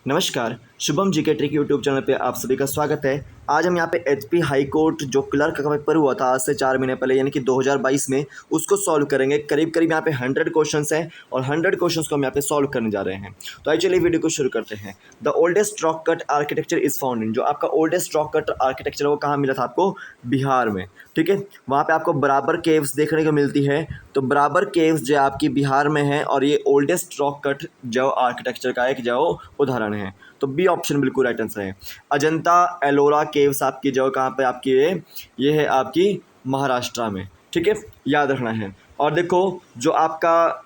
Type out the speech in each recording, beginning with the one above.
नमस्कार, Shubham GK trick YouTube channel पे आप सभी का स्वागत है। आज हम यहाँ पे एचपी हाई कोर्ट जो क्लर्क का पेपर हुआ था आज से 4 महीने पहले यानी कि 2022 में, उसको सॉल्व करेंगे। करीब करीब यहाँ पे 100 क्वेश्चंस हैं और 100 क्वेश्चंस को हम यहाँ पे सॉल्व करने जा रहे हैं। तो आइए चलिए वीडियो को शुरू करते हैं। The oldest rock cut architecture is found in, जो आपका ओल्डेस्ट रॉक कट आर्किटेक्चर वो कहाँ मिला था आपको? बिहार में। ठीक है, वहाँ पे आपको बराबर केव्स देखने को मिलती है। तो बराबर केव्स जो आपकी बिहार में है और ये ओल्डेस्ट रॉक कट जो आर्किटेक्चर का एक जो उदाहरण है। तो बी ऑप्शन बिल्कुल राइट आंसर है। अजंता एलोरा केव्स आपकी जो कहाँ पे आपकी ये है आपकी महाराष्ट्र में। ठीक है, याद रखना है। और देखो जो आपका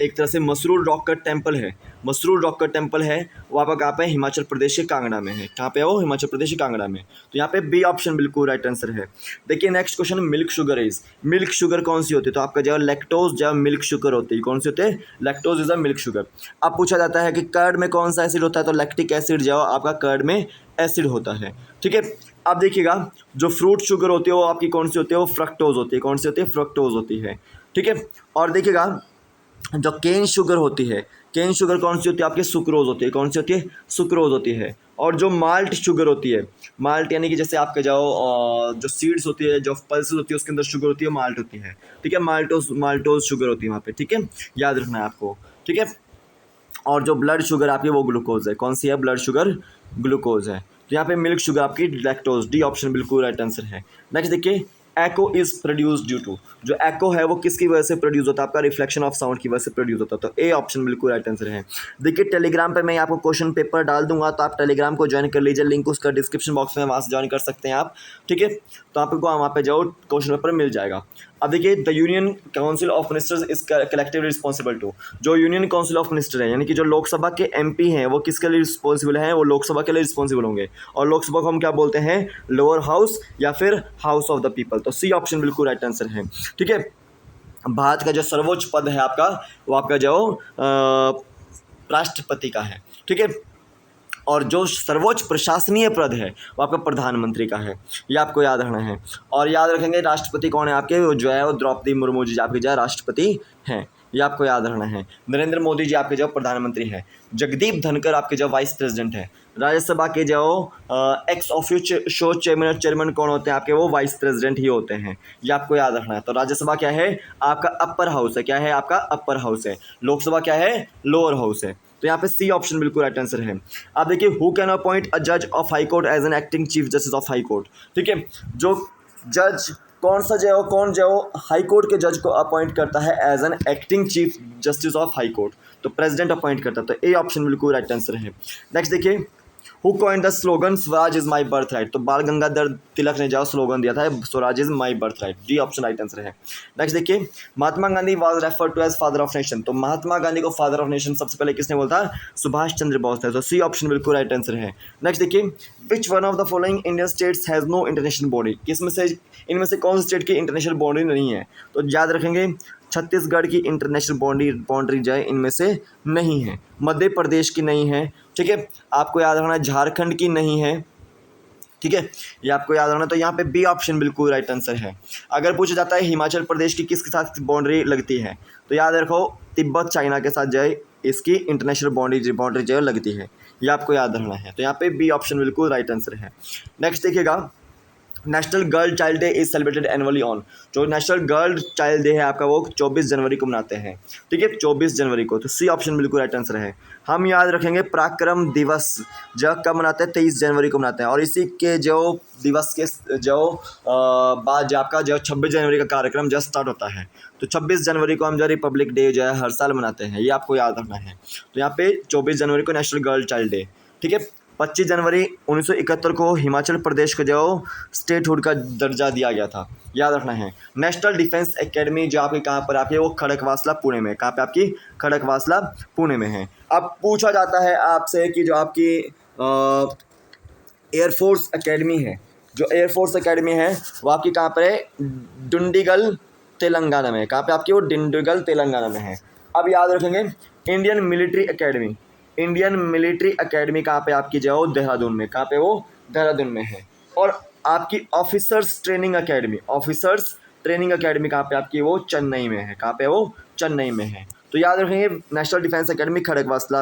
एक तरह से मसरूर रॉक कट टेम्पल है, मसरूर रॉक कट टेम्पल है वो आपका कहाँ पे है? हिमाचल प्रदेश के कांगड़ा में है। कहाँ पे है वो? हिमाचल प्रदेश के कांगड़ा में। तो यहाँ पे बी ऑप्शन बिल्कुल राइट आंसर है। देखिए next question, milk sugar is, milk sugar कौन सी होती है? तो आपका जो लैक्टोज जो मिल्क शुगर होती है, कौन सी होती है? Lactose is a milk sugar. अब पूछा जाता है कि कर्ड में कौन सा एसिड होता है? तो लैक्टिक एसिड जो आपका कर्ड में एसिड होता है। ठीक है, अब देखिएगा जो फ्रूट शुगर होती है वो आपकी कौन सी होती है? वो फ्रक्टोज होती है। कौन सी होती है? फ्रक्टोज होती है। ठीक है, और देखिएगा जो केन शुगर होती है, केन शुगर कौन सी होती है? आपकी सुक्रोज होती है। कौन सी होती है? सुक्रोज होती है। और जो माल्ट शुगर होती है, माल्ट यानी कि जैसे आपके जो सीड्स होती है, जो पल्सेस होती है उसके अंदर शुगर होती है, माल्ट होती है। ठीक है, माल्टोज शुगर होती है वहाँ पे। ठीक है, याद रखना है आपको। ठीक है, और जो ब्लड शुगर आपकी वो ग्लूकोज है। कौन सी है? ब्लड शुगर ग्लूकोज है। तो यहाँ पे मिल्क शुगर आपकी लैक्टोज, डी ऑप्शन बिल्कुल राइट आंसर है। नेक्स्ट देखिए, एको इज प्रोड्यूस ड्यू टू, जो एको है वो किसकी वजह से प्रोड्यूस होता है? आपका रिफ्लेक्शन ऑफ साउंड की वजह से प्रोड्यूस होता है। तो ए ऑप्शन बिल्कुल राइट आंसर है। देखिए टेलीग्राम पे मैं आपको क्वेश्चन पेपर डाल दूंगा, तो आप टेलीग्राम को ज्वाइन कर लीजिए, लिंक उसका डिस्क्रिप्शन बॉक्स में, वहाँ से ज्वाइन कर सकते हैं आप। ठीक है, तो आपको वहाँ पे जाओ क्वेश्चन पेपर मिल जाएगा। अब देखिए the union council of ministers is collectively responsible to, जो यूनियन काउंसिल ऑफ मिनिस्टर है यानी कि जो लोकसभा के एमपी हैं वो किसके लिए रिस्पॉन्सिबल हैं? वो लोकसभा के लिए रिस्पॉन्सिबल होंगे। और लोकसभा को हम क्या बोलते हैं? लोअर हाउस या फिर हाउस ऑफ द पीपल। तो सी ऑप्शन बिल्कुल राइट आंसर है। ठीक है, भारत का जो सर्वोच्च पद है आपका वो आपका जो राष्ट्रपति का है। ठीक है, और जो सर्वोच्च प्रशासनीय पद है वो आपका प्रधानमंत्री का है। ये आपको याद रखना है। और याद रखेंगे राष्ट्रपति कौन है आपके? वो जो है वो द्रौपदी मुर्मू जी आपके जो राष्ट्रपति हैं। ये आपको याद रखना है। नरेंद्र मोदी जी आपके जो प्रधानमंत्री हैं। जगदीप धनखड़ आपके जो वाइस प्रेसिडेंट है। राज्यसभा के जो एक्स ऑफिशियो चेयरमैन कौन होते हैं आपके? वो वाइस प्रेसिडेंट ही होते हैं। ये आपको याद रखना है। तो राज्यसभा क्या है? आपका अपर हाउस है। क्या है? आपका अपर हाउस है। लोकसभा क्या है? लोअर हाउस है। तो यहाँ पे सी ऑप्शन बिल्कुल राइट आंसर है। आप देखिए, हु कैन अपॉइंट अ जज of high court as an acting chief justice of high court. ठीक है, जो जज कौन सा जो कौन जो हाई कोर्ट के जज को अपॉइंट करता है as an acting chief justice of high court? तो प्रेसिडेंट अपॉइंट करता है। तो ए ऑप्शन बिल्कुल राइट आंसर है। नेक्स्ट देखिए, who coined the slogan Swaraj is my birth right? तो बाल गंगाधर तिलक ने जो स्लोगन दिया था Swaraj is my birth right. D option right answer है। नेक्स्ट देखिए, Mahatma Gandhi was referred to as father of nation. तो महात्मा गांधी को फादर ऑफ नेशन सबसे पहले किसने बोला था? सुभाष चंद्र बोस ने। तो सी ऑप्शन बिल्कुल राइट आंसर है। नेक्स्ट देखिए, which one of the following Indian states has no international body? किसमें से इनमें से कौन सी स्टेट की इंटरनेशनल बॉडी नहीं है? तो याद रखेंगे छत्तीसगढ़ की इंटरनेशनल बाउंड्री जो है इनमें से नहीं है। मध्य प्रदेश की नहीं है। ठीक है, आपको याद रखना झारखंड की नहीं है। ठीक है, ये आपको याद रखना। तो यहाँ पे बी ऑप्शन बिल्कुल राइट आंसर है। अगर पूछा जाता है हिमाचल प्रदेश की किसके साथ बाउंड्री लगती है? तो याद रखो तिब्बत चाइना के साथ जो है इसकी इंटरनेशनल बाउंड्री जो है लगती है। ये आपको याद रखना है। तो यहाँ पे बी ऑप्शन बिल्कुल राइट आंसर है। नेक्स्ट देखिएगा, national girl child day is celebrated annually on, जो नेशनल गर्ल चाइल्ड डे है आपका वो 24 जनवरी को मनाते हैं। ठीक है, 24 जनवरी को। तो सी ऑप्शन बिल्कुल राइट आंसर है। हम याद रखेंगे पराक्रम दिवस जब कब मनाते हैं? 23 जनवरी को मनाते हैं। और इसी के जो दिवस के जो बाद जो आपका जो 26 जनवरी का कार्यक्रम जो स्टार्ट होता है। तो 26 जनवरी को हम जो रिपब्लिक डे जो है हर साल मनाते हैं। ये आपको याद रखना है। तो यहाँ पे 24 जनवरी को नेशनल गर्ल चाइल्ड डे। ठीक है, 25 जनवरी 1971 को हिमाचल प्रदेश को जो स्टेटहुड का दर्जा दिया गया था। याद रखना है। नेशनल डिफेंस एकेडमी जो आपकी कहाँ पर आपकी है? वो खड़कवासला पुणे में। कहाँ पे आपकी? खड़कवासला पुणे में है। अब पूछा जाता है आपसे कि जो आपकी एयरफोर्स एकेडमी है, जो एयरफोर्स एकेडमी है वो आपकी कहाँ पर है? डुंडीगल तेलंगाना में। कहाँ पे आपकी? वो डिंडीगल तेलंगाना में है। अब याद रखेंगे Indian military academy, Indian military academy कहाँ पे आपकी जो देहरादून में। कहाँ पे? वो देहरादून में है। और आपकी officers training academy, officers training academy कहाँ पे आपकी? वो चेन्नई में है। कहाँ पे? वो चेन्नई में है। तो याद रखेंगे national defence academy Khadakwasla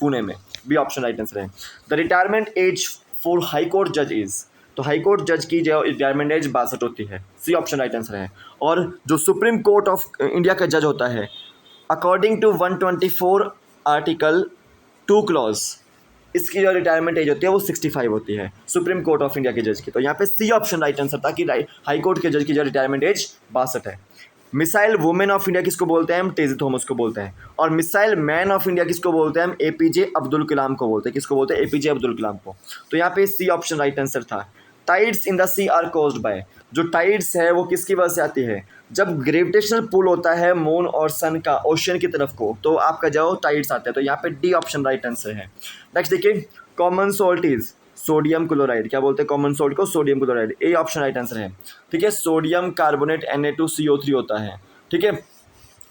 Pune में, बी ऑप्शन राइट आंसर है। The retirement age for high court जज इज, तो हाई कोर्ट जज की जो रिटायरमेंट एज 62 होती है, सी ऑप्शन राइट आंसर है। और जो सुप्रीम कोर्ट ऑफ इंडिया का जज होता है अकॉर्डिंग टू 124 आर्टिकल 2 क्लॉज, इसकी जो रिटायरमेंट एज होती है वो 65 होती है सुप्रीम कोर्ट ऑफ इंडिया के जज की। तो यहाँ पे सी ऑप्शन राइट आंसर था कि हाई कोर्ट के जज की जो रिटायरमेंट एज 62 है। मिसाइल वुमेन ऑफ इंडिया किसको बोलते हैं हम, टेजी थॉमस को बोलते हैं। और मिसाइल मैन ऑफ इंडिया किसको बोलते हैं हम, एपीजे अब्दुल कलाम को बोलते हैं। किसको बोलते हैं, एपीजे अब्दुल कलाम को। तो यहाँ पे सी ऑप्शन राइट आंसर था। Tides in the sea are caused by, जो टाइड्स है वो किसकी वजह से आती है, जब ग्रेविटेशनल पुल होता है मून और सन का ओशन की तरफ को, तो आपका जो टाइड्स आते हैं। तो यहाँ पे डी ऑप्शन राइट आंसर है। नेक्स्ट देखिए, common salt is sodium chloride, क्या बोलते हैं कॉमन सॉल्ट को, sodium chloride, A option right answer है। ठीक है, सोडियम कार्बोनेट Na2CO3 होता है। ठीक है,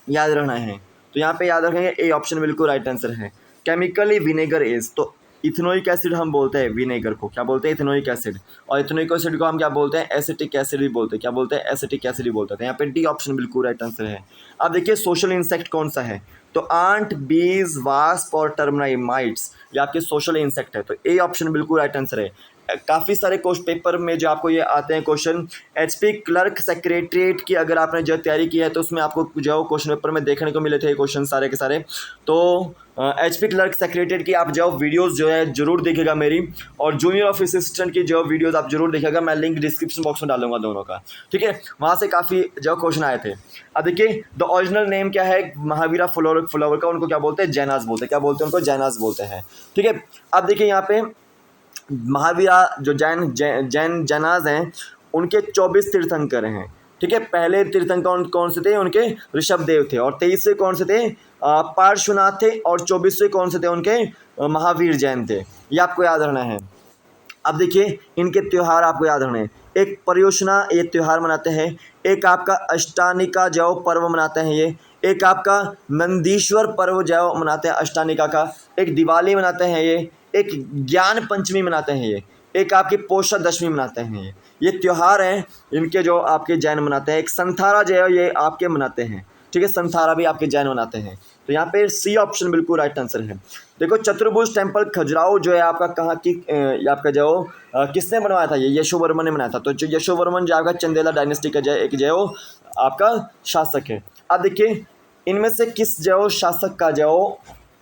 याद रखना है। तो यहाँ पे याद रखेंगे ए ऑप्शन बिल्कुल राइट आंसर है। केमिकली विनेगर इज, तो इथेनोइक एसिड हम बोलते हैं विनेगर को, क्या बोलते हैं, इथेनोइक एसिड। और इथेनोइक एसिड को हम क्या बोलते हैं, एसिटिक एसिड भी बोलते हैं। क्या बोलते हैं, एसिटिक एसिड भी बोलते हैं। यहाँ पे डी ऑप्शन बिल्कुल राइट आंसर है। अब देखिए सोशल इंसेक्ट कौन सा है, तो आंट, बीज, वास्प और टर्माइट्स, ये आपके सोशल इंसेक्ट है। तो ए ऑप्शन बिल्कुल राइट आंसर है। काफ़ी सारे क्वेश्चन पेपर में जो आपको ये आते हैं क्वेश्चन, एचपी क्लर्क सेक्रेटरीट की अगर आपने जो तैयारी की है तो उसमें आपको जो क्वेश्चन पेपर में देखने को मिले थे क्वेश्चन सारे के सारे। तो एचपी क्लर्क सेक्रेटरीट की आप जो वीडियोस जो है जरूर देखिएगा मेरी, और जूनियर ऑफिस असिस्टेंट की जो वीडियोस आप जरूर देखिएगा, मैं लिंक डिस्क्रिप्शन बॉक्स में डालूंगा दोनों का। ठीक है, वहाँ से काफ़ी जो क्वेश्चन आए थे। अब देखिए द ओरिजिनल नेम क्या है महावीरा फ्लावर का, उनको क्या बोलते हैं, जैनास बोलते हैं। क्या बोलते हैं उनको, जैनास बोलते हैं। ठीक है, अब देखिए यहाँ पे महावीरा जो जैन जैनाज हैं उनके 24 तीर्थंकर हैं। ठीक है, पहले तीर्थंकर कौन से थे, उनके ऋषभदेव थे। और 23वें कौन से थे, पार्श्वनाथ थे। और 24वें कौन से थे, उनके महावीर जैन थे। ये आपको याद रखना है। अब देखिए इनके त्यौहार आपको याद रखने हैं। एक पर्युषणा ये त्यौहार मनाते हैं, एक आपका अष्टानिका जो पर्व मनाते हैं ये, एक आपका नंदीश्वर पर्व जो मनाते हैं अष्टानिका का, एक दिवाली मनाते हैं ये, एक ज्ञान पंचमी मनाते हैं ये, एक आपकी पोषा दशमी मनाते हैं ये त्यौहार हैं इनके जो आपके जैन मनाते हैं। एक संथारा जो है ये आपके मनाते हैं। ठीक है, संथारा भी आपके जैन मनाते हैं। तो यहाँ पे सी ऑप्शन बिल्कुल राइट आंसर है। देखो चतुर्भुज टेम्पल खजुराहो जो है आपका कहाँ की आपका जो किसने बनवाया था, ये यशोवर्मन ने बनाया था। तो जो यशोवर्मन जो आपका चंदेला डायनेस्टी का जो एक जो आपका शासक है। अब देखिए इनमें से किस जो शासक का जो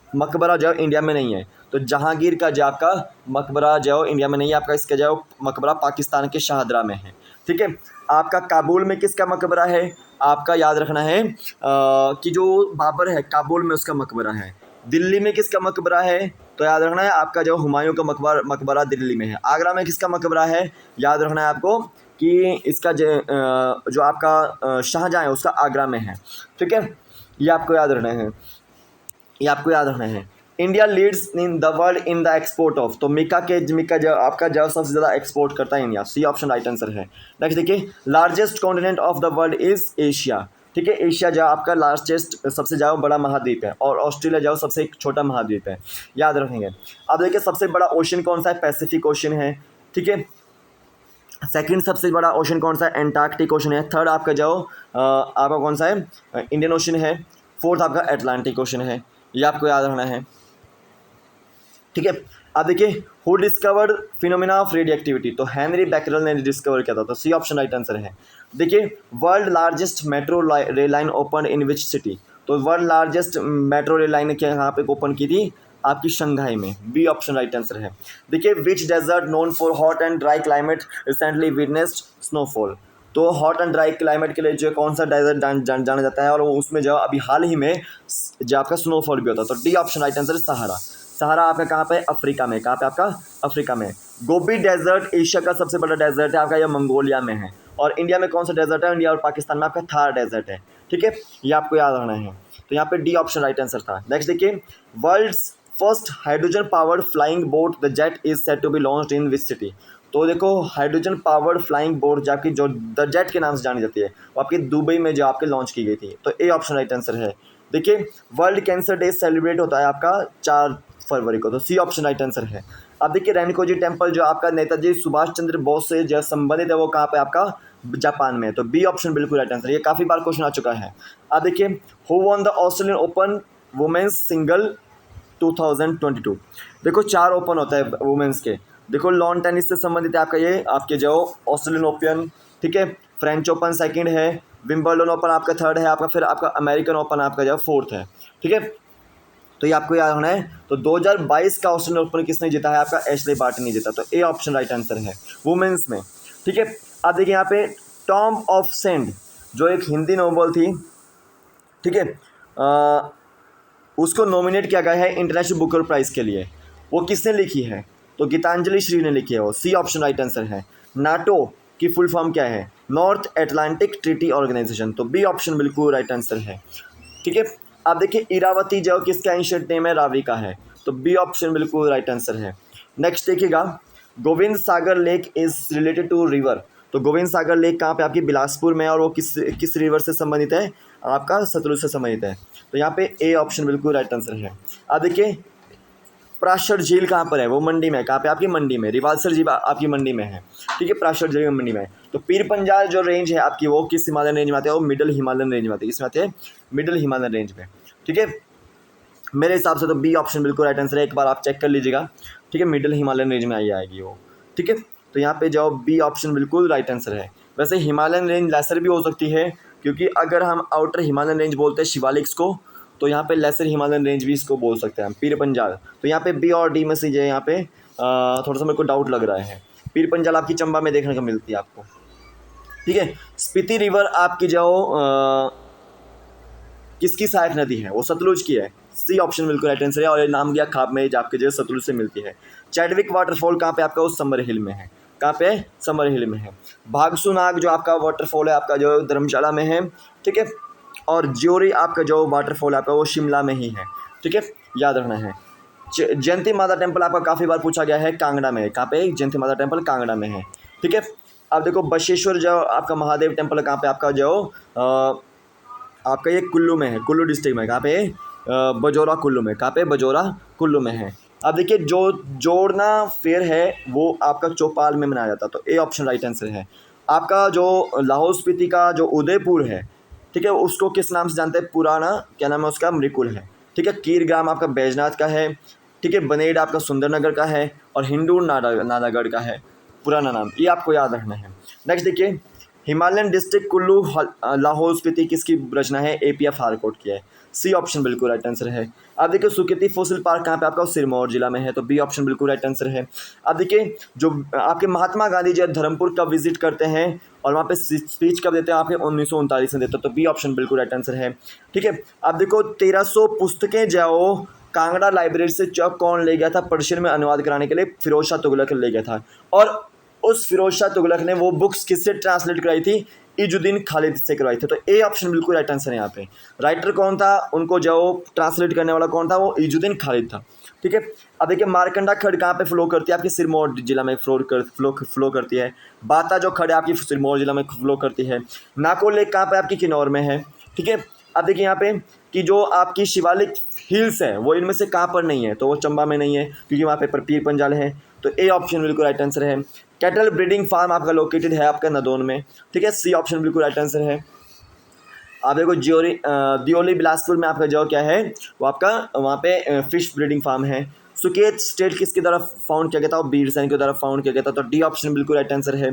मकबरा जो इंडिया में नहीं है, तो जहांगीर का जो आपका मकबरा जो इंडिया में नहीं है, आपका इसका जो मकबरा पाकिस्तान के शाहदरा में है। ठीक है, आपका काबुल में किसका मकबरा है, आपका याद रखना है कि जो बाबर है काबुल में उसका मकबरा है। दिल्ली में किसका मकबरा है, तो याद रखना है आपका जो हुमायूं का मकबरा दिल्ली में है। आगरा में किसका मकबरा है, याद रखना है आपको कि इसका जो आपका शाहजहाँ है उसका आगरा में है। ठीक है, ये आपको याद रखना है, ये आपको याद रखना है। India leads in the world in the export of, तो मिका जो आपका जो सबसे ज़्यादा एक्सपोर्ट करता है India, C option right answer है। नेक्स्ट देखिए largest continent of the world is Asia. ठीक है, एशिया जो आपका लार्जेस्ट सबसे ज़्यादा बड़ा महाद्वीप है, और ऑस्ट्रेलिया जो सबसे छोटा महाद्वीप है, याद रखेंगे। अब देखिए सबसे बड़ा ओशन कौन सा है, पैसिफिक ओशन है। ठीक है, सेकंड सबसे बड़ा ओशन कौन सा है, एंटार्क्टिक ओशन है। थर्ड आपका जो आपका कौन सा है, इंडियन ओशन है। फोर्थ आपका एटलांटिक ओशन है, ये आपको याद रखना है। ठीक है, अब देखिए who discovered phenomena of radioactivity, तो हेनरी बैकरल ने डिस्कवर किया था। तो सी ऑप्शन राइट आंसर है। देखिए world largest metro rail line open in which city, तो world largest metro rail line क्या यहाँ पे ओपन की थी, आपकी शंघाई में, बी ऑप्शन राइट आंसर है। देखिए which desert known for hot and dry climate recently witnessed snowfall, तो हॉट एंड ड्राई क्लाइमेट के लिए जो कौन सा डेजर्ट जाना जाता है, और उसमें जो अभी हाल ही में जो आपका स्नोफॉल भी होता है। तो डी ऑप्शन राइट आंसर है सहारा। सहारा आपका कहाँ पे, अफ्रीका में। कहाँ पे आपका, अफ्रीका में। गोबी डेजर्ट एशिया का सबसे बड़ा डेजर्ट है आपका, यह मंगोलिया में है। और इंडिया में कौन सा डेजर्ट है, इंडिया और पाकिस्तान में आपका थार डेजर्ट है। ठीक है, ये आपको याद रखना है। तो यहाँ पे डी ऑप्शन राइट आंसर था। नेक्स्ट देखिए world's first hydrogen powered flying boat the jet is set to be launched in which city, तो देखो हाइड्रोजन पावर्ड फ्लाइंग बोट जो आपकी जो द जेट के नाम से जानी जाती है, वो आपकी दुबई में जो आपके लॉन्च की गई थी। तो ए ऑप्शन राइट आंसर है। देखिए वर्ल्ड कैंसर डे सेलिब्रेट होता है आपका 4 फरवरी को, तो सी ऑप्शन राइट आंसर है। अब देखिए रेणुका जी टेम्पल जो आपका नेताजी सुभाष चंद्र बोस से जो संबंधित है, वो कहाँ पे आपका जापान में, तो बी ऑप्शन बिल्कुल राइट आंसर। ये काफ़ी बार क्वेश्चन आ चुका है। अब देखिए, who won the Australian open women's single 2022। देखो 4 ओपन होता है वुमेन्स के। देखो लॉन टेनिस से संबंधित है आपका ये, आपके जो ऑस्ट्रेलियन ओपन, ठीक है, फ्रेंच ओपन सेकंड है, विंबलडन ओपन आपका थर्ड है आपका, फिर आपका अमेरिकन ओपन आपका जो फोर्थ है, ठीक है। तो ये आपको याद होना है। तो 2022 का ऑस्ट्रेलियन ओपन किसने जीता है आपका, एशले बार्टी ने जीता। तो ए ऑप्शन राइट आंसर है वुमेन्स में, ठीक है। अब देखिए यहाँ पे टॉम ऑफ सेंड जो एक हिंदी नोवेल थी, ठीक है, उसको नॉमिनेट किया गया है इंटरनेशनल बुकर प्राइज़ के लिए। वो किसने लिखी है, तो गीतांजलि श्री ने लिखी है वो। सी ऑप्शन राइट आंसर है। नाटो की फुल फॉर्म क्या है, नॉर्थ एटलांटिक ट्रीटी ऑर्गेनाइजेशन। तो बी ऑप्शन बिल्कुल राइट आंसर है, ठीक है। आप देखिए इरावती जो किसका एंशिएंट नेम है, रावी का है। तो बी ऑप्शन बिल्कुल राइट आंसर है। नेक्स्ट देखिएगा, Govind Sagar lake is related to river. तो गोविंद सागर लेक कहाँ पे, आपकी बिलासपुर में, और वो किस रिवर से संबंधित है, आपका सतलुज से संबंधित है। तो यहाँ पे ए ऑप्शन बिल्कुल राइट आंसर है। अब देखिए प्राशर झील कहाँ पर है, वो मंडी में, कहाँ पे, आपकी मंडी में। रिवालसर झील आपकी मंडी में है, ठीक है, प्राशर झील मंडी में है। तो पीर पंजाल जो रेंज है आपकी, वो किस हिमालयन रेंज में आते हैं, वो मिडल हिमालयन रेंज में आते हैं। किसमें आते हैं, मिडल हिमालयन रेंज में, ठीक है। मेरे हिसाब से तो बी ऑप्शन बिल्कुल राइट आंसर है। एक बार आप चेक कर लीजिएगा, ठीक है, मिडल हिमालयन रेंज में आई आएगी वो, ठीक है। तो यहाँ पे जवाब बी ऑप्शन बिल्कुल राइट आंसर है। वैसे हिमालयन रेंज लेसर भी हो सकती है, क्योंकि अगर हम आउटर हिमालयन रेंज बोलते हैं शिवालिक्स को, तो यहाँ पे लेसर हिमालयन रेंज भी इसको बोल सकते हैं हम, पीर पंजाल। तो यहाँ पे बी और डी में से जो है यहाँ पे थोड़ा सा मेरे को डाउट लग रहा है। पीर पंजाल आपकी चंबा में देखने को मिलती है आपको, ठीक है। स्पीति रिवर आपकी जो किसकी सहायक नदी है, वो सतलुज की है। सी ऑप्शन बिल्कुल राइट आंसर है। और ये नाम गया खाप में आपके जो सतलुज से मिलती है। चैडविक वाटरफॉल कहाँ पे आपका, वो समर हिल में है। कहाँ पे, समर हिल में है। भागसू नाग जो आपका वाटरफॉल है आपका जो धर्मशाला में है, ठीक है। और ज्योरी आपका जो वाटरफॉल है आपका, वो शिमला में ही है, ठीक है, याद रखना है। जयंती माता टेम्पल आपका काफ़ी बार पूछा गया है, कांगड़ा में है। कहाँ पे, जयंती माता टेम्पल कांगड़ा में है, ठीक है। अब देखो बशेश्वर जो आपका महादेव टेम्पल कहाँ पे आपका जो आपका ये कुल्लू में है, कुल्लू डिस्ट्रिक्ट में। कहाँ पे, बजौरा कुल्लू में। कहाँ पे, बजौरा कुल्लू में है। अब देखिए जो जोड़ना फेयर है वो आपका चौपाल में मनाया जाता है। तो ए ऑप्शन राइट आंसर है। आपका जो लाहौल स्पीति का जो उदयपुर है, ठीक है, उसको किस नाम से जानते हैं, पुराना क्या नाम है उसका, मृकुल है, ठीक है। कीरग्राम आपका बैजनाथ का है, ठीक है। बनेड आपका सुंदरनगर का है, और हिंडूर नालागढ़ का है पुराना नाम। ये आपको याद रखना है। नेक्स्ट देखिए, हिमालयन डिस्ट्रिक्ट कुल्लू लाहौल स्पीति किसकी रचना है, एपीएफ हारकोट की है। सी ऑप्शन बिल्कुल राइट आंसर है। अब देखिए सुकेती फॉसिल पार्क कहाँ पे आपका, सिरमौर जिला में है। तो बी ऑप्शन बिल्कुल राइट आंसर है। अब देखिए जो आपके महात्मा गांधी जी धर्मपुर कब विजिट करते हैं और वहाँ पे स्पीच कब देते हैं, आपके 1939 में देते हैं। तो बी ऑप्शन बिल्कुल राइट आंसर है, ठीक है। अब देखो 1300 पुस्तकें जाओ कांगड़ा लाइब्रेरी से कौन ले गया था पर्शियन में अनुवाद कराने के लिए, फिरोज शाह तुगलक ले गया था। और उस फिरोज शाह तुगलक ने वो बुक्स किससे ट्रांसलेट कराई थी, इजुद्दीन खालिद से करवाई थी। तो ए ऑप्शन बिल्कुल राइट आंसर है। यहाँ पे राइटर कौन था, उनको जो ट्रांसलेट करने वाला कौन था, वो इजुद्दीन खालिद था, ठीक है। अब देखिए मारकंडा खड्ड कहाँ पे फ्लो करती है, आपके सिरमौर जिला में फ्लो करती है। बाता जो खड्ड आपकी सिरमौर जिला में फ्लो करती है। नाको लेक कहाँ पे आपकी किन्नौर में है, ठीक है। अब देखिए यहाँ पे कि जो आपकी शिवालिक हिल्स है वो इनमें से कहाँ पर नहीं है, तो वो चंबा में नहीं है क्योंकि वहाँ पे पीर पंजाल है। तो ए ऑप्शन बिल्कुल राइट आंसर है। कैटल ब्रीडिंग फार्म आपका लोकेटेड है आपका नदौन में, ठीक है। सी ऑप्शन बिल्कुल राइट आंसर है। आप देखो दियोली बिलासपुर में आपका जो क्या है वो आपका वहाँ पे फिश ब्रीडिंग फार्म है। सुकेत स्टेट किसकी तरफ फाउंड किया गया था, वो बीर सैन की तरफ फाउंड किया गया था। तो डी ऑप्शन बिल्कुल राइट आंसर है।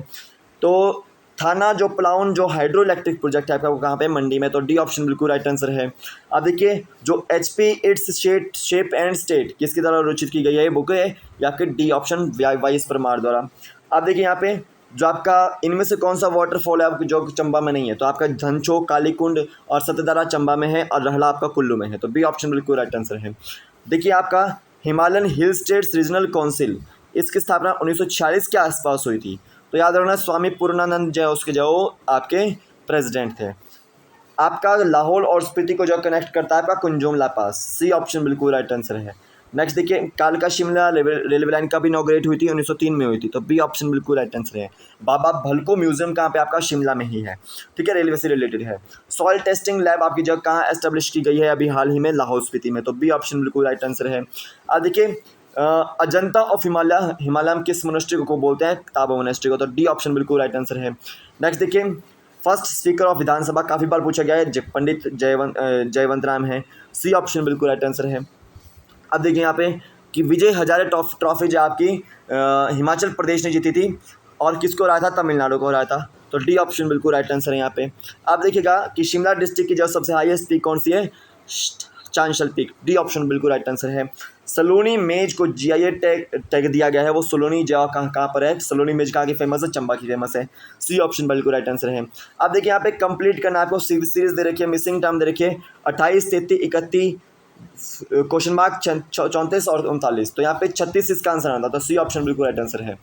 तो थाना जो प्लाउन जो हाइड्रो इलेक्ट्रिक प्रोजेक्ट है आपका वो कहाँ पे, मंडी में। तो डी ऑप्शन बिल्कुल राइट आंसर है। अब देखिए जो HP its shape and state किसकी द्वारा रचित की गई है, ये बुक है ये आपके डी ऑप्शन वाइस परमार द्वारा। अब देखिए यहाँ पे जो आपका इनमें से कौन सा वाटरफॉल है आपको जो चंबा में नहीं है, तो आपका धनचो, कालीकुंड और सतधारा चंबा में है और रहला आपका कुल्लू में है। तो बी ऑप्शन बिल्कुल राइट आंसर है। देखिए आपका हिमालयन हिल स्टेट्स रीजनल काउंसिल इसकी स्थापना 1946 के आसपास हुई थी। तो याद रखना स्वामी पूर्णानंद जो उसके जो आपके प्रेसिडेंट थे। आपका लाहौल और स्पीति को जो कनेक्ट करता है आपका कुंजोम ला पास। सी ऑप्शन बिल्कुल राइट आंसर है। नेक्स्ट देखिए कालका शिमला रेलवे लाइन का भी इनॉग्रेट हुई थी 1903 में हुई थी। तो बी ऑप्शन बिल्कुल राइट आंसर है। बाबा भलको म्यूजियम कहाँ पे आपका, शिमला में ही है, ठीक है, रेलवे से रिलेटेड है। सॉइल टेस्टिंग लैब आपकी जगह कहाँ एस्टेब्लिश की गई है, अभी हाल ही में लाहौल स्पीति में। तो बी ऑप्शन बिल्कुल राइट आंसर है। अब देखिए अजंता ऑफ हिमालय, हिमालय किस मोनेस्ट्री को बोलते हैं? ताबा मोनेस्ट्री को। तो डी ऑप्शन बिल्कुल राइट आंसर है। नेक्स्ट देखिए, फर्स्ट स्पीकर ऑफ विधानसभा काफ़ी बार पूछा गया है, पंडित जयवंत राम है। सी ऑप्शन बिल्कुल राइट आंसर है। अब देखिए यहाँ पे कि विजय हजारे ट्रॉफी जो आपकी हिमाचल प्रदेश ने जीती थी और किसको हराया था? तमिलनाडु को हराया था। तो डी ऑप्शन बिल्कुल राइट आंसर है यहाँ पे। आप देखिएगा कि शिमला डिस्ट्रिक्ट की जो सबसे हाईएस्ट पीक कौन सी है? चांशल पीक। डी ऑप्शन बिल्कुल राइट आंसर है। सलोनी मेज को जीआईए टैग दिया गया है, वो सलोनी जगह कहाँ पर है? सलोनी मेज कहाँ की फेमस है? चंबा की फेमस है। सी ऑप्शन बिल्कुल राइट आंसर है। अब देखिए यहाँ पे कंप्लीट करना आपको सीरीज दे रखी है, मिसिंग टर्म दे रखिए 28, 33, 31 क्वेश्चन मार्क 34 और 39। तो यहाँ पे 36 इसका आंसर आता है। तो सी ऑप्शन बिल्कुल राइट आंसर है।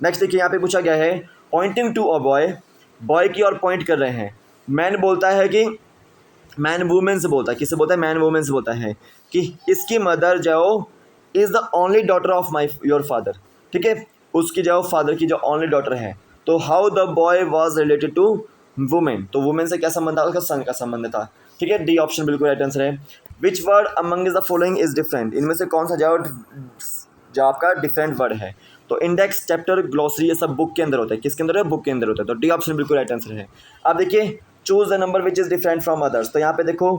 नेक्स्ट देखिए यहाँ पे पूछा गया है pointing to a boy, boy की ओर पॉइंट कर रहे हैं। मैन बोलता है कि मैन वुमेन से बोलता है, किससे बोलता है? मैन वुमेन से बोलता है कि इसकी मदर जो is the only daughter of your father. ठीक है, उसकी जो फादर की जो ओनली डॉटर है। तो how the boy was related to women, तो वुमेन से क्या संबंध था? उसका सन का संबंध था। ठीक है, डी ऑप्शन बिल्कुल राइट आंसर है। Which word among the following is different, इनमें से कौन सा जो आपका डिफरेंट वर्ड है? तो इंडेक्स, चैप्टर, ग्लॉसरी, ये सब बुक के अंदर होता है। किसके अंदर है? बुक के अंदर होता है। तो डी ऑप्शन बिल्कुल राइट आंसर है। अब देखिए choose the number which is different from others. तो यहाँ पे देखो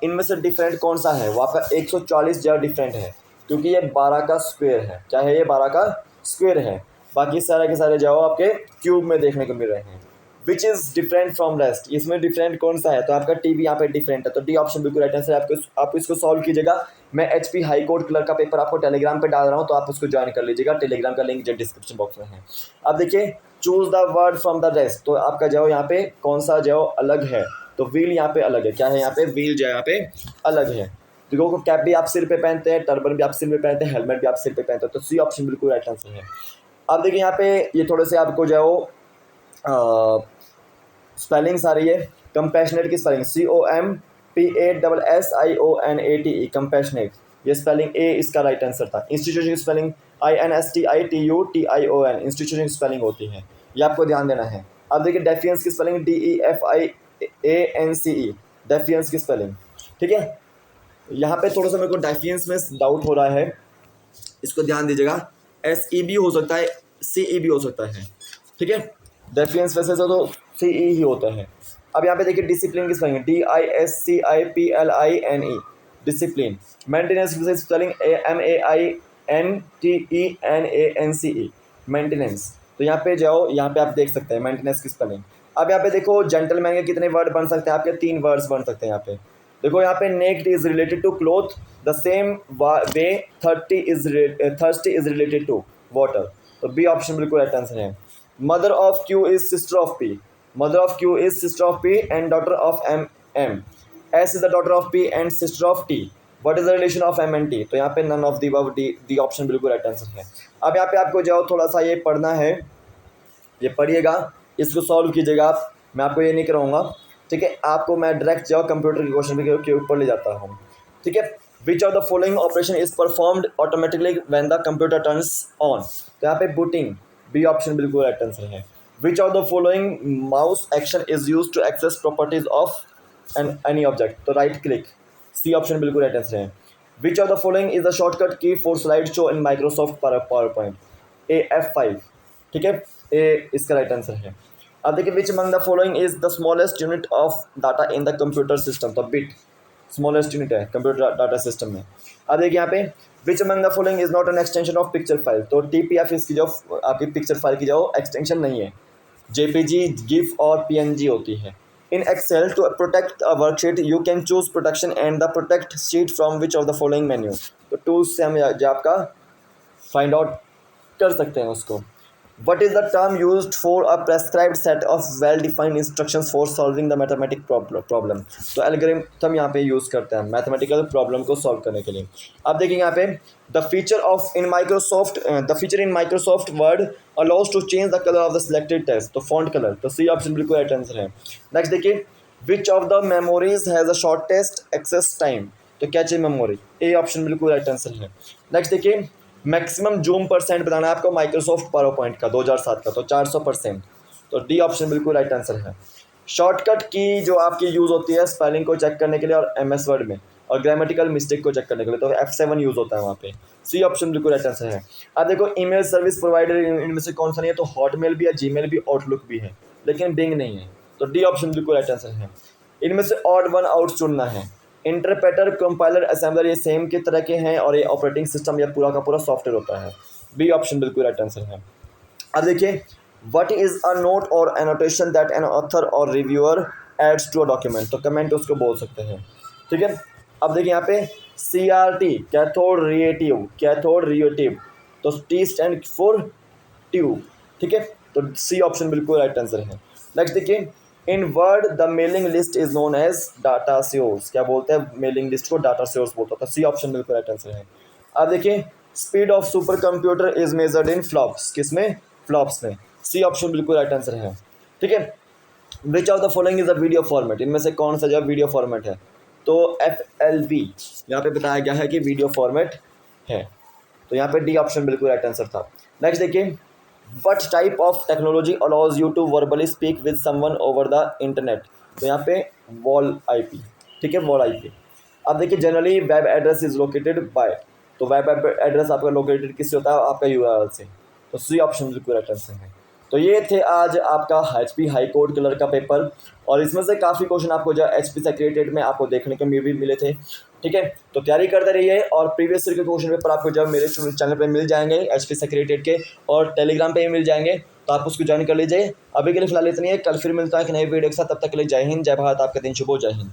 इनमें से डिफरेंट कौन सा है? वो आपका 140 जो डिफरेंट है, क्योंकि ये 12 का स्क्वायर है। क्या है? ये 12 का स्क्वायर है। बाकी सारे के सारे जाओ आपके क्यूब में देखने को मिल रहे हैं। Which is different from rest, इसमें डिफरेंट कौन सा है? तो आपका टीवी यहाँ पे डिफरेंट है। तो डी ऑप्शन बिल्कुल राइट आंसर है। आप इसको सॉल्व कीजिएगा। मैं HP हाई कोर्ट क्लर्क का पेपर आपको टेलीग्राम पे डाल रहा हूँ, तो आप उसको ज्वाइन कर लीजिएगा। टेलीग्राम का लिंक जो डिस्क्रिप्शन बॉक्स में है। अब देखिए choose the word from the rest. तो आपका जो यहाँ पे कौन सा जो अलग है? तो व्हील यहाँ पे अलग है। क्या है यहाँ पे? व्हील जो यहाँ पे अलग है। देखो कैप भी आप सिर पे पहनते हैं, टर्बन भी आप सिर पे पहनते हैं, हेलमेट भी आप सिर पे पहनते हैं। तो सी ऑप्शन बिल्कुल राइट आंसर है। अब देखिए यहाँ पे ये थोड़े से आपको जो स्पेलिंग्स आ रही है। कंपैशनेट की स्पेलिंग COMPASSIONATE, कंपैशनेट। ये स्पेलिंग ए इसका राइट आंसर था। इंस्टीट्यूशन की स्पेलिंग INSTITUTION, इंस्टीट्यूशन की स्पेलिंग होती है, ये आपको ध्यान देना है। अब देखिए डेफियंस की स्पेलिंग DEFIANCE, डेफियंस की स्पेलिंग। ठीक है, यहाँ पे थोड़ा सा मेरे को डेफियंस में डाउट हो रहा है, इसको ध्यान दीजिएगा। SE भी हो सकता है, CE भी हो सकता है। ठीक है, डेफियंस वैसे तो CE ही होता है। अब यहाँ पे देखिए डिसिप्लिन की स्पेलिंग DISCIPLINE, डिसिप्लिन। मेंटेनेंस की स्पेलिंग MAINTENANCE, मेंटेनेंस। तो यहाँ पे जाओ, यहाँ पे आप देख सकते हैं मेंटेनेंस की स्पेलिंग। अब यहाँ पे देखो जेंटलमैन के कितने वर्ड बन सकते हैं? आपके 3 वर्ड्स बन सकते हैं यहाँ पे। देखो यहाँ पे naked is related to cloth, the same way thirsty is related to water. तो बी ऑप्शन बिल्कुल राइट आंसर है। Mother of Q is sister of P, mother of Q is sister of P and daughter of M. S is the daughter of P and sister of T. What is the relation of M and T? तो यहाँ पे none of the option बिल्कुल right answer है। अब यहाँ पे आपको जाओ थोड़ा सा ये पढ़ना है, ये पढ़िएगा, इसको सॉल्व कीजिएगा आप। मैं आपको ये नहीं कराऊंगा। ठीक है, आपको मैं डायरेक्ट जाओ कंप्यूटर के क्वेश्चन के ऊपर ले जाता हूँ। ठीक है, which of the following operation is performed automatically when the computer turns on? तो यहाँ पे बूटिंग, बी ऑप्शन बिल्कुल राइट आंसर है। Which of the following mouse action is use to access properties of any object? तो right click, C option बिल्कुल right answer है। Which of the following is the shortcut key for slide show in Microsoft PowerPoint? F5। ठीक है, ए इसका right answer है। अब देखिए which among the following is the smallest unit of data in the computer system? तो bit smallest unit है computer data system में। अब देखिए यहाँ पे which among the following is not an extension of picture file? तो TPF इसकी जो आपकी पिक्चर फाइल की जो एक्सटेंशन नहीं है, JPG, GIF और PNG होती है। In Excel to protect a worksheet you can choose protection and the protect sheet from which of the following menu? तो टूल्स से हम जो आपका फाइंड आउट कर सकते हैं उसको। What is the term used for a prescribed set of well-defined instructions for solving the mathematical problem? तो एल्गोरिथम यहाँ पे यूज़ करते हैं मैथमेटिकल प्रॉब्लम को सॉल्व करने के लिए। अब देखिए यहाँ पे the feature in Microsoft Word allows to change the colour of the selected text. तो फॉन्ट कलर, तो सी ऑप्शन बिल्कुल राइट आंसर है। नेक्स्ट देखिए which of the memories has a shortest access time? तो कैचे मेमोरी, ए ऑप्शन बिल्कुल right answer है। Next देखिए maximum zoom percent बताना है आपको माइक्रोसॉफ्ट पावर पॉइंट का 2007 का, तो 400%। तो डी ऑप्शन बिल्कुल राइट आंसर है। शॉर्टकट की जो आपकी यूज़ होती है स्पेलिंग को चेक करने के लिए और MS वर्ड में, और ग्रामेटिकल मिस्टेक को चेक करने के लिए, तो F7 यूज़ होता है वहाँ पे। सी ऑप्शन बिल्कुल राइट आंसर है। अब देखो ईमेल सर्विस प्रोवाइडर इनमें से कौन सा नहीं है, तो हॉटमेल भी है, जीमेल भी, आउटलुक भी है, लेकिन बिंग नहीं है, तो डी ऑप्शन बिल्कुल राइट आंसर है। इनमें से ऑड वन आउट चुनना है। इंटरप्रेटर, कंपाइलर, असेंबलर ये सेम के तरह के हैं और ये ऑपरेटिंग सिस्टम या पूरा का पूरा सॉफ्टवेयर होता है। बी ऑप्शन बिल्कुल राइट आंसर है। अब देखिए, what is a note or annotation that an author or reviewer adds to a document, तो कमेंट उसको बोल सकते हैं, ठीक है। अब देखिए यहाँ पे CRT कैथोड रिएटिव, तो T स्टैंड फॉर ट्यूब, ठीक है, तो सी ऑप्शन बिल्कुल राइट आंसर है। नेक्स्ट देखिए, in Word the mailing list is known as data source, क्या बोलते हैं मेलिंग लिस्ट को, डाटा सोर्स बोलता है, तो सी ऑप्शन बिल्कुल राइट आंसर है। अब देखिए, speed of supercomputer is measured in flops, किसमें, फ्लॉप्स में, सी ऑप्शन बिल्कुल राइट आंसर है, ठीक है। Which of the following is a video format, इनमें से कौन सा जो वीडियो फॉर्मेट है, तो FLV यहाँ पे बताया गया है कि वीडियो फॉर्मेट है, तो यहाँ पे डी ऑप्शन बिल्कुल राइट आंसर था। नेक्स्ट देखिए, what type of technology allows you to verbally speak with someone over the internet, तो यहाँ पे वॉल IP, ठीक है, वॉल IP। अब देखिए, generally web address is located by, तो वेब एड्रेस आपका लोकेटेड किससे होता है, आपका URL से, तो सी ऑप्शन बिल्कुल राइट आंसर है। तो ये थे आज आपका HP हाई कोर्ट कलर का पेपर, और इसमें से काफ़ी क्वेश्चन आपको जो HP सेक्रेटेरिएट में आपको देखने को भी मिले थे, ठीक है। तो तैयारी करते रहिए, और प्रीवियस ईयर के क्वेश्चन पेपर आपको जब मेरे चैनल पे मिल जाएंगे HP सेक्रेटेरिएट के, और टेलीग्राम पे भी मिल जाएंगे, तो आप उसको ज्वाइन कर लीजिए। अभी के लिए फिलहाल इतनी है, कल फिर मिलता है कि नई वीडियो के साथ, तब तक के लिए जय हिंद, जय भारत, आपका दिन शुभ हो, जय हिंद।